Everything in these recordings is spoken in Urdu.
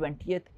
20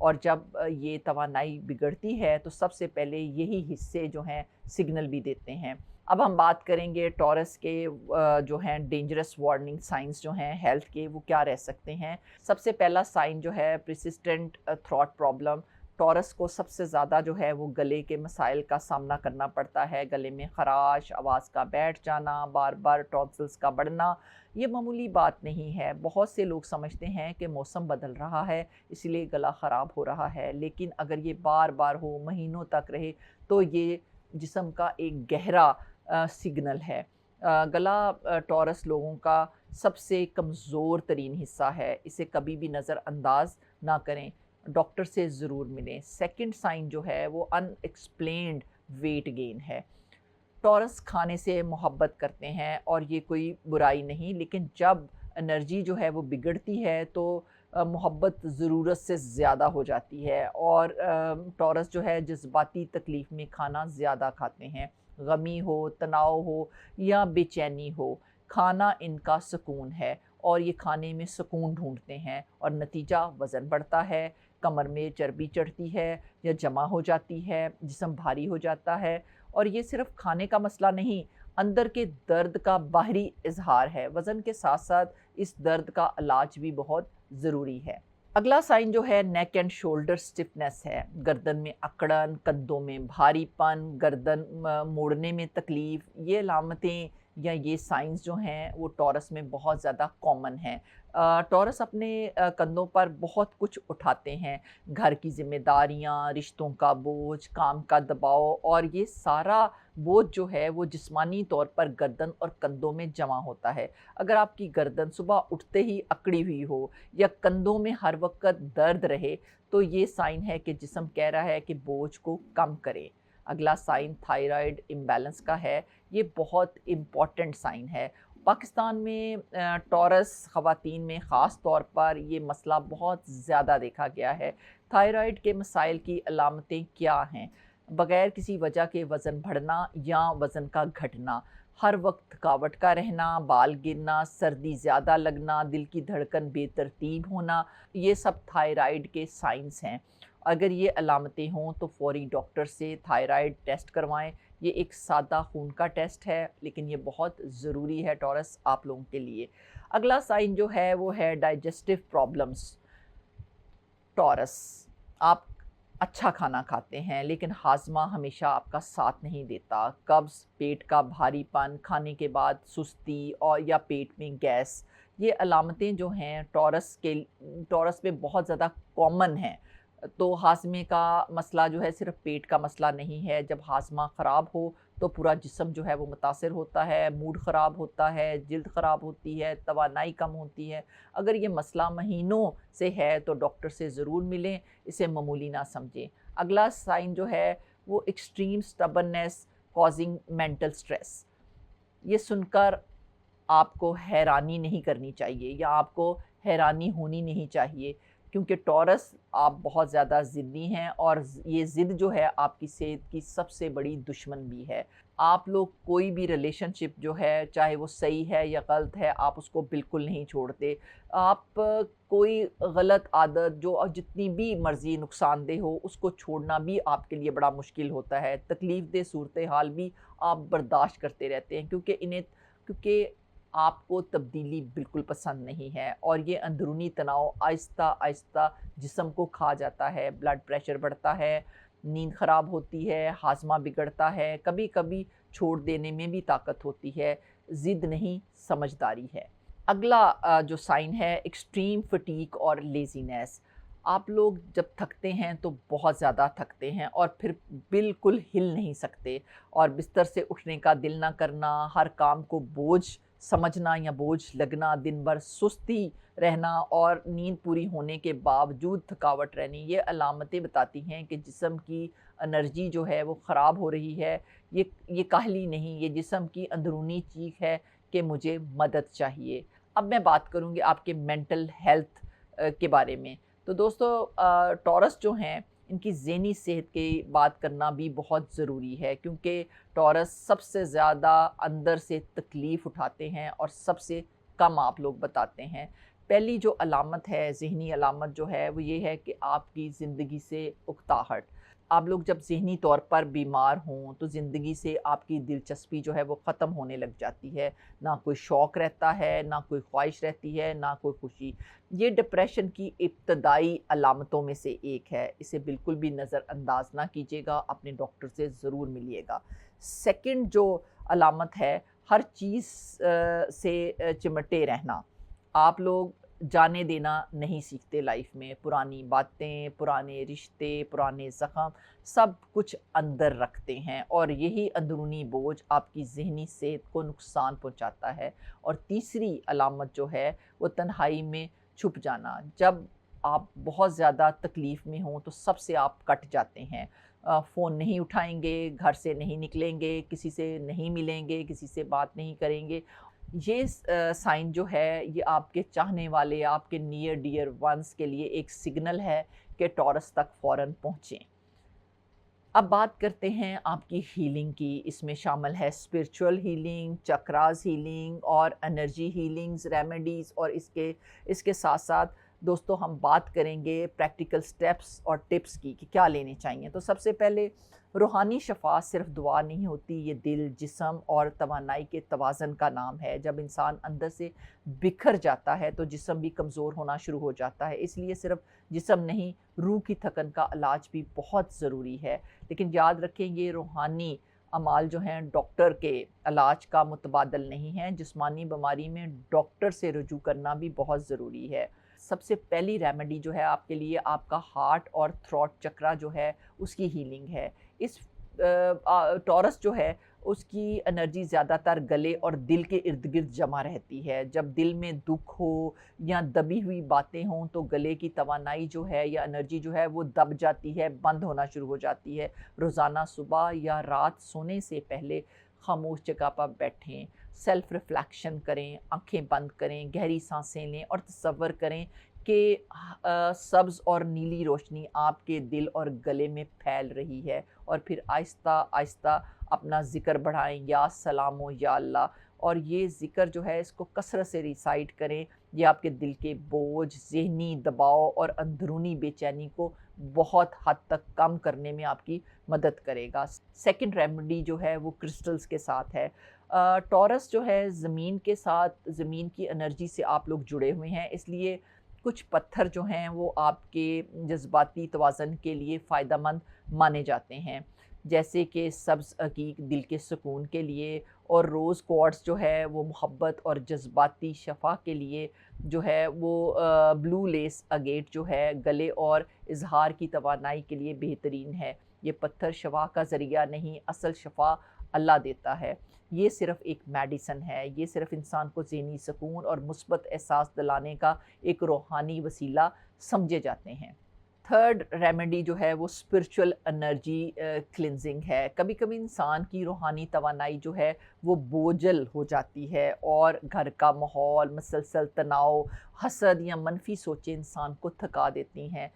اور جب یہ توانائی بگڑتی ہے تو سب سے پہلے یہی حصے جو ہیں سگنل بھی دیتے ہیں۔ اب ہم بات کریں گے ٹورس کے جو ہیں ڈینجرس وارننگ سائنس جو ہیں ہیلتھ کے، وہ کیا رہ سکتے ہیں۔ سب سے پہلا سائن جو ہے پرسسٹنٹ تھروٹ پرابلم۔ ٹورس کو سب سے زیادہ جو ہے وہ گلے کے مسائل کا سامنا کرنا پڑتا ہے، گلے میں خراش، آواز کا بیٹھ جانا، بار بار ٹونسلز کا بڑھنا۔ یہ معمولی بات نہیں ہے، بہت سے لوگ سمجھتے ہیں کہ موسم بدل رہا ہے اس لیے گلا خراب ہو رہا ہے، لیکن اگر یہ بار بار ہو، مہینوں تک رہے، تو یہ جسم کا ایک گہرا سگنل ہے۔ گلا ٹورس لوگوں کا سب سے کمزور ترین حصہ ہے، اسے کبھی بھی نظر انداز نہ کریں، ڈاکٹر سے ضرور ملیں۔ سیکنڈ سائن جو ہے وہ ان ایکسپلینڈ ویٹ گین ہے۔ ٹورس کھانے سے محبت کرتے ہیں اور یہ کوئی برائی نہیں، لیکن جب انرجی جو ہے وہ بگڑتی ہے تو محبت ضرورت سے زیادہ ہو جاتی ہے، اور ٹورس جو ہے جذباتی تکلیف میں کھانا زیادہ کھاتے ہیں، غمی ہو، تناؤ ہو یا بے چینی ہو، کھانا ان کا سکون ہے اور یہ کھانے میں سکون ڈھونڈتے ہیں، اور نتیجہ وزن بڑھتا ہے، کمر میں چربی چڑھتی ہے یا جمع ہو جاتی ہے، جسم بھاری ہو جاتا ہے، اور یہ صرف کھانے کا مسئلہ نہیں، اندر کے درد کا باہری اظہار ہے۔ وزن کے ساتھ ساتھ اس درد کا علاج بھی بہت ضروری ہے۔ اگلا سائن جو ہے نیک اینڈ شولڈر سٹفنس ہے، گردن میں اکڑن، کندھوں میں بھاری پن، گردن موڑنے میں تکلیف، یہ علامتیں یا یہ سائنز جو ہیں وہ ٹورس میں بہت زیادہ کامن ہیں۔ ٹورس اپنے کندھوں پر بہت کچھ اٹھاتے ہیں، گھر کی ذمہ داریاں، رشتوں کا بوجھ، کام کا دباؤ، اور یہ سارا بوجھ جو ہے وہ جسمانی طور پر گردن اور کندھوں میں جمع ہوتا ہے۔ اگر آپ کی گردن صبح اٹھتے ہی اکڑی ہوئی ہو یا کندھوں میں ہر وقت درد رہے تو یہ سائن ہے کہ جسم کہہ رہا ہے کہ بوجھ کو کم کریں۔ اگلا سائن تھائرائیڈ امبیلنس کا ہے، یہ بہت امپورٹنٹ سائن ہے۔ پاکستان میں ٹورس خواتین میں خاص طور پر یہ مسئلہ بہت زیادہ دیکھا گیا ہے۔ تھائرائیڈ کے مسائل کی علامتیں کیا ہیں؟ بغیر کسی وجہ کے وزن بڑھنا یا وزن کا گھٹنا، ہر وقت تھکاوٹ کا رہنا، بال گرنا، سردی زیادہ لگنا، دل کی دھڑکن بے ترتیب ہونا، یہ سب تھائرائیڈ کے سائنس ہیں۔ اگر یہ علامتیں ہوں تو فوری ڈاکٹر سے تھائرائیڈ ٹیسٹ کروائیں۔ یہ ایک سادہ خون کا ٹیسٹ ہے لیکن یہ بہت ضروری ہے ٹورس آپ لوگوں کے لیے۔ اگلا سائن جو ہے وہ ہے ڈائجسٹو پرابلمس۔ ٹورس، آپ اچھا کھانا کھاتے ہیں لیکن ہاضمہ ہمیشہ آپ کا ساتھ نہیں دیتا، قبض، پیٹ کا بھاری پن، کھانے کے بعد سستی اور یا پیٹ میں گیس، یہ علامتیں جو ہیں ٹورس میں بہت زیادہ کامن ہیں۔ تو ہاضمے کا مسئلہ جو ہے صرف پیٹ کا مسئلہ نہیں ہے، جب ہاضمہ خراب ہو تو پورا جسم جو ہے وہ متاثر ہوتا ہے، موڈ خراب ہوتا ہے، جلد خراب ہوتی ہے، توانائی کم ہوتی ہے۔ اگر یہ مسئلہ مہینوں سے ہے تو ڈاکٹر سے ضرور ملیں، اسے معمولی نہ سمجھیں۔ اگلا سائن جو ہے وہ ایکسٹریم سٹبرنس کازنگ مینٹل اسٹریس۔ یہ سن کر آپ کو حیرانی نہیں کرنی چاہیے یا آپ کو حیرانی ہونی نہیں چاہیے، کیونکہ ٹورس آپ بہت زیادہ ضدی ہیں اور یہ ضد جو ہے آپ کی صحت کی سب سے بڑی دشمن بھی ہے۔ آپ لوگ کوئی بھی ریلیشن شپ جو ہے چاہے وہ صحیح ہے یا غلط ہے، آپ اس کو بالکل نہیں چھوڑتے۔ آپ کوئی غلط عادت جو جتنی بھی مرضی نقصان دہ ہو اس کو چھوڑنا بھی آپ کے لیے بڑا مشکل ہوتا ہے، تکلیف دہ صورتحال بھی آپ برداشت کرتے رہتے ہیں کیونکہ آپ کو تبدیلی بالکل پسند نہیں ہے، اور یہ اندرونی تناؤ آہستہ آہستہ جسم کو کھا جاتا ہے، بلڈ پریشر بڑھتا ہے، نیند خراب ہوتی ہے، ہاضمہ بگڑتا ہے، کبھی کبھی چھوڑ دینے میں بھی طاقت ہوتی ہے۔ ضد نہیں، سمجھداری ہے۔ اگلا جو سائن ہے ایکسٹریم فٹیگ اور لیزینس۔ آپ لوگ جب تھکتے ہیں تو بہت زیادہ تھکتے ہیں اور پھر بالکل ہل نہیں سکتے، اور بستر سے اٹھنے کا دل نہ کرنا، ہر کام کو بوجھ سمجھنا یا بوجھ لگنا، دن بھر سستی رہنا اور نیند پوری ہونے کے باوجود تھکاوٹ رہنی، یہ علامتیں بتاتی ہیں کہ جسم کی انرجی جو ہے وہ خراب ہو رہی ہے۔ یہ کاہلی نہیں، یہ جسم کی اندرونی چیخ ہے کہ مجھے مدد چاہیے۔ اب میں بات کروں گی آپ کے مینٹل ہیلتھ کے بارے میں۔ تو دوستو، ٹورس جو ہیں ان کی ذہنی صحت کی بات کرنا بھی بہت ضروری ہے، کیونکہ ٹورس سب سے زیادہ اندر سے تکلیف اٹھاتے ہیں اور سب سے کم آپ لوگ بتاتے ہیں۔ پہلی جو علامت ہے، ذہنی علامت جو ہے وہ یہ ہے کہ آپ کی زندگی سے اکتاہٹ. آپ لوگ جب ذہنی طور پر بیمار ہوں تو زندگی سے آپ کی دلچسپی جو ہے وہ ختم ہونے لگ جاتی ہے. نہ کوئی شوق رہتا ہے، نہ کوئی خواہش رہتی ہے، نہ کوئی خوشی. یہ ڈپریشن کی ابتدائی علامتوں میں سے ایک ہے. اسے بالکل بھی نظر انداز نہ کیجیے گا، اپنے ڈاکٹر سے ضرور ملیے گا. سیکنڈ جو علامت ہے، ہر چیز سے چمٹے رہنا. آپ لوگ جانے دینا نہیں سیکھتے لائف میں. پرانی باتیں، پرانے رشتے، پرانے زخم سب کچھ اندر رکھتے ہیں، اور یہی اندرونی بوجھ آپ کی ذہنی صحت کو نقصان پہنچاتا ہے. اور تیسری علامت جو ہے وہ تنہائی میں چھپ جانا. جب آپ بہت زیادہ تکلیف میں ہوں تو سب سے آپ کٹ جاتے ہیں. فون نہیں اٹھائیں گے، گھر سے نہیں نکلیں گے، کسی سے نہیں ملیں گے، کسی سے بات نہیں کریں گے. یہ سائن جو ہے یہ آپ کے چاہنے والے، آپ کے نیئر ڈیئر ونس کے لیے ایک سگنل ہے کہ ٹورس تک فوراً پہنچیں. اب بات کرتے ہیں آپ کی ہیلنگ کی. اس میں شامل ہے اسپرچول ہیلنگ، چکراز ہیلنگ اور انرجی ہیلنگز ریمیڈیز. اور اس کے ساتھ ساتھ دوستو ہم بات کریں گے پریکٹیکل سٹیپس اور ٹپس کی کہ کیا لینے چاہیے. تو سب سے پہلے روحانی شفا صرف دعا نہیں ہوتی، یہ دل، جسم اور توانائی کے توازن کا نام ہے. جب انسان اندر سے بکھر جاتا ہے تو جسم بھی کمزور ہونا شروع ہو جاتا ہے. اس لیے صرف جسم نہیں، روح کی تھکن کا علاج بھی بہت ضروری ہے. لیکن یاد رکھیں یہ روحانی اعمال جو ہیں ڈاکٹر کے علاج کا متبادل نہیں ہیں. جسمانی بیماری میں ڈاکٹر سے رجوع کرنا بھی بہت ضروری ہے. سب سے پہلی ریمیڈی جو ہے آپ کے لیے آپ کا ہارٹ اور تھروٹ چکرا جو ہے اس کی ہیلنگ ہے. اس ٹورس جو ہے اس کی انرجی زیادہ تر گلے اور دل کے ارد گرد جمع رہتی ہے. جب دل میں دکھ ہو یا دبی ہوئی باتیں ہوں تو گلے کی توانائی جو ہے یا انرجی جو ہے وہ دب جاتی ہے، بند ہونا شروع ہو جاتی ہے. روزانہ صبح یا رات سونے سے پہلے خاموش جگہ پر بیٹھیں، سیلف ریفلیکشن کریں، آنکھیں بند کریں، گہری سانسیں لیں اور تصور کریں کہ سبز اور نیلی روشنی آپ کے دل اور گلے میں پھیل رہی ہے. اور پھر آہستہ آہستہ اپنا ذکر بڑھائیں، یا سلام و یا اللہ. اور یہ ذکر جو ہے اس کو کثرت سے ریسائٹ کریں. یہ آپ کے دل کے بوجھ، ذہنی دباؤ اور اندرونی بے چینی کو بہت حد تک کم کرنے میں آپ کی مدد کرے گا. سیکنڈ ریمیڈی جو ہے وہ کرسٹلز کے ساتھ ہے. ٹورس جو ہے زمین کے ساتھ، زمین کی انرجی سے آپ لوگ جڑے ہوئے ہیں. اس لیے کچھ پتھر جو ہیں وہ آپ کے جذباتی توازن کے لیے فائدہ مند مانے جاتے ہیں، جیسے کہ سبز عقیق دل کے سکون کے لیے، اور روز کوارٹز جو ہے وہ محبت اور جذباتی شفا کے لیے جو ہے وہ بلو لیس اگیٹ جو ہے گلے اور اظہار کی توانائی کے لیے بہترین ہے. یہ پتھر شفا کا ذریعہ نہیں، اصل شفا اللہ دیتا ہے. یہ صرف ایک میڈیسن ہے، یہ صرف انسان کو ذہنی سکون اور مثبت احساس دلانے کا ایک روحانی وسیلہ سمجھے جاتے ہیں. تھرڈ ریمیڈی جو ہے وہ اسپرچول انرجی کلینزنگ ہے. کبھی کبھی انسان کی روحانی توانائی جو ہے وہ بوجھل ہو جاتی ہے، اور گھر کا ماحول، مسلسل تناؤ، حسد یا منفی سوچیں انسان کو تھکا دیتی ہیں.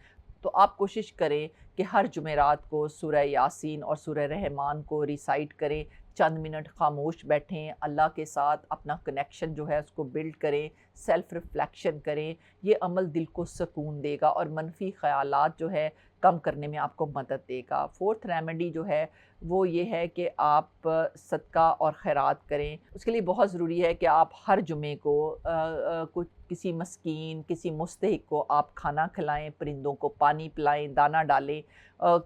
تو آپ کوشش کریں کہ ہر جمعرات کو سورہ یاسین اور سورہ رحمان کو ریسائٹ کریں. چند منٹ خاموش بیٹھیں، اللہ کے ساتھ اپنا کنیکشن جو ہے اس کو بلڈ کریں، سیلف ریفلیکشن کریں. یہ عمل دل کو سکون دے گا اور منفی خیالات جو ہے کم کرنے میں آپ کو مدد دے گا. فورتھ ریمیڈی جو ہے وہ یہ ہے کہ آپ صدقہ اور خیرات کریں. اس کے لیے بہت ضروری ہے کہ آپ ہر جمعے کو کسی مسکین، کسی مستحق کو آپ کھانا کھلائیں، پرندوں کو پانی پلائیں، دانہ ڈالیں،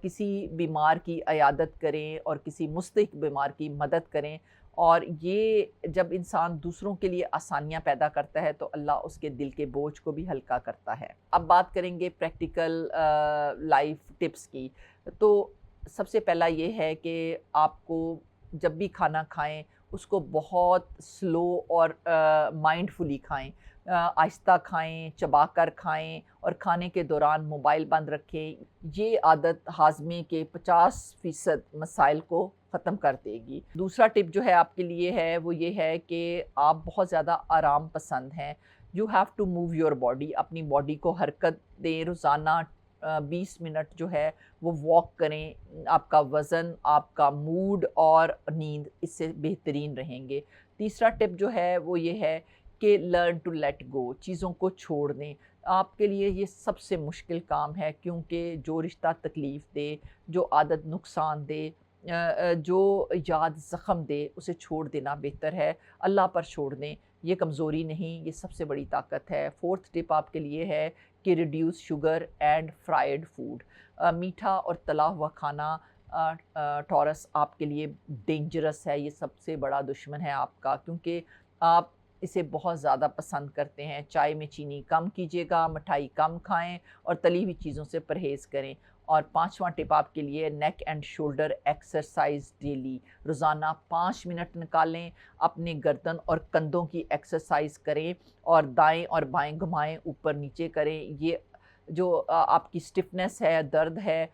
کسی بیمار کی عیادت کریں اور کسی مستحق بیمار کی مدد کریں. اور یہ جب انسان دوسروں کے لیے آسانیاں پیدا کرتا ہے تو اللہ اس کے دل کے بوجھ کو بھی ہلکا کرتا ہے. اب بات کریں گے پریکٹیکل لائف ٹپس کی. تو سب سے پہلا یہ ہے کہ آپ کو جب بھی کھانا کھائیں اس کو بہت سلو اور مائنڈ فلی کھائیں. آہستہ کھائیں، چبا کر کھائیں، اور کھانے کے دوران موبائل بند رکھیں. یہ عادت ہاضمے کے 50% مسائل کو ختم کر دے گی. دوسرا ٹپ جو ہے آپ کے لیے ہے وہ یہ ہے کہ آپ بہت زیادہ آرام پسند ہیں. You have to move your body. اپنی باڈی کو حرکت دیں. روزانہ 20 منٹ جو ہے وہ واک کریں. آپ کا وزن، آپ کا موڈ اور نیند اس سے بہترین رہیں گے. تیسرا ٹپ جو ہے وہ یہ ہے کہ لرن ٹو لیٹ گو، چیزوں کو چھوڑ دیں۔ آپ کے لیے یہ سب سے مشکل کام ہے، کیونکہ جو رشتہ تکلیف دے، جو عادت نقصان دے، جو یاد زخم دے، اسے چھوڑ دینا بہتر ہے۔ اللہ پر چھوڑ دیں، یہ کمزوری نہیں، یہ سب سے بڑی طاقت ہے۔ فورتھ ٹپ آپ کے لیے ہے کہ reduce sugar and fried food. میٹھا اور تلا ہوا کھانا ٹورس آپ کے لیے ڈینجرس ہے، یہ سب سے بڑا دشمن ہے آپ کا، کیونکہ آپ اسے بہت زیادہ پسند کرتے ہیں۔ چائے میں چینی کم کیجیے گا، مٹھائی کم کھائیں اور تلی ہوئی چیزوں سے پرہیز کریں۔ اور پانچواں ٹپ آپ کے لیے نیک اینڈ شولڈر ایکسرسائز ڈیلی، روزانہ 5 منٹ نکالیں، اپنے گردن اور کندھوں کی ایکسرسائز کریں اور دائیں اور بائیں گھمائیں، اوپر نیچے کریں۔ یہ جو آپ کی سٹفنس ہے، درد ہے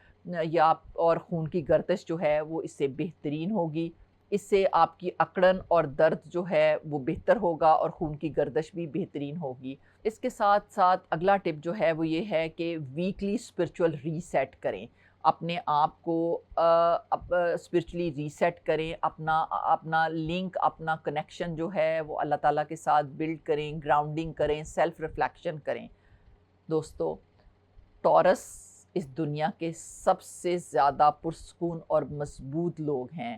یا اور خون کی گردش جو ہے وہ اس سے بہترین ہوگی۔ اس سے آپ کی اکڑن اور درد جو ہے وہ بہتر ہوگا اور خون کی گردش بھی بہترین ہوگی۔ اس کے ساتھ ساتھ اگلا ٹپ جو ہے وہ یہ ہے کہ ویکلی اسپرچول ریسیٹ کریں، اپنے آپ کو اسپرچولی ریسیٹ کریں، اپنا لنک، اپنا کنیکشن جو ہے وہ اللہ تعالیٰ کے ساتھ بلڈ کریں، گراؤنڈنگ کریں، سیلف ریفلیکشن کریں۔ دوستو، ٹورس اس دنیا کے سب سے زیادہ پرسکون اور مضبوط لوگ ہیں،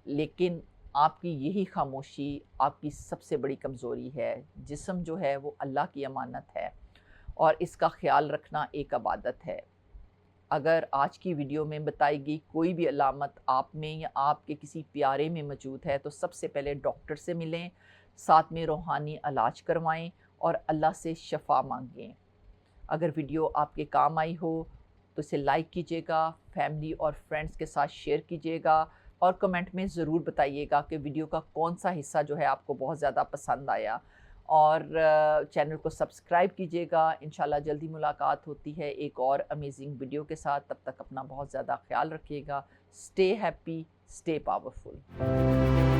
لیکن آپ کی یہی خاموشی آپ کی سب سے بڑی کمزوری ہے۔ جسم جو ہے وہ اللہ کی امانت ہے اور اس کا خیال رکھنا ایک عبادت ہے۔ اگر آج کی ویڈیو میں بتائی گئی کوئی بھی علامت آپ میں یا آپ کے کسی پیارے میں موجود ہے تو سب سے پہلے ڈاکٹر سے ملیں، ساتھ میں روحانی علاج کروائیں اور اللہ سے شفا مانگیں۔ اگر ویڈیو آپ کے کام آئی ہو تو اسے لائک کیجیے گا، فیملی اور فرینڈس کے ساتھ شیئر کیجیے گا اور کمنٹ میں ضرور بتائیے گا کہ ویڈیو کا کون سا حصہ جو ہے آپ کو بہت زیادہ پسند آیا، اور چینل کو سبسکرائب کیجیے گا۔ انشاءاللہ جلدی ملاقات ہوتی ہے ایک اور امیزنگ ویڈیو کے ساتھ۔ تب تک اپنا بہت زیادہ خیال رکھیے گا۔ Stay happy, stay powerful.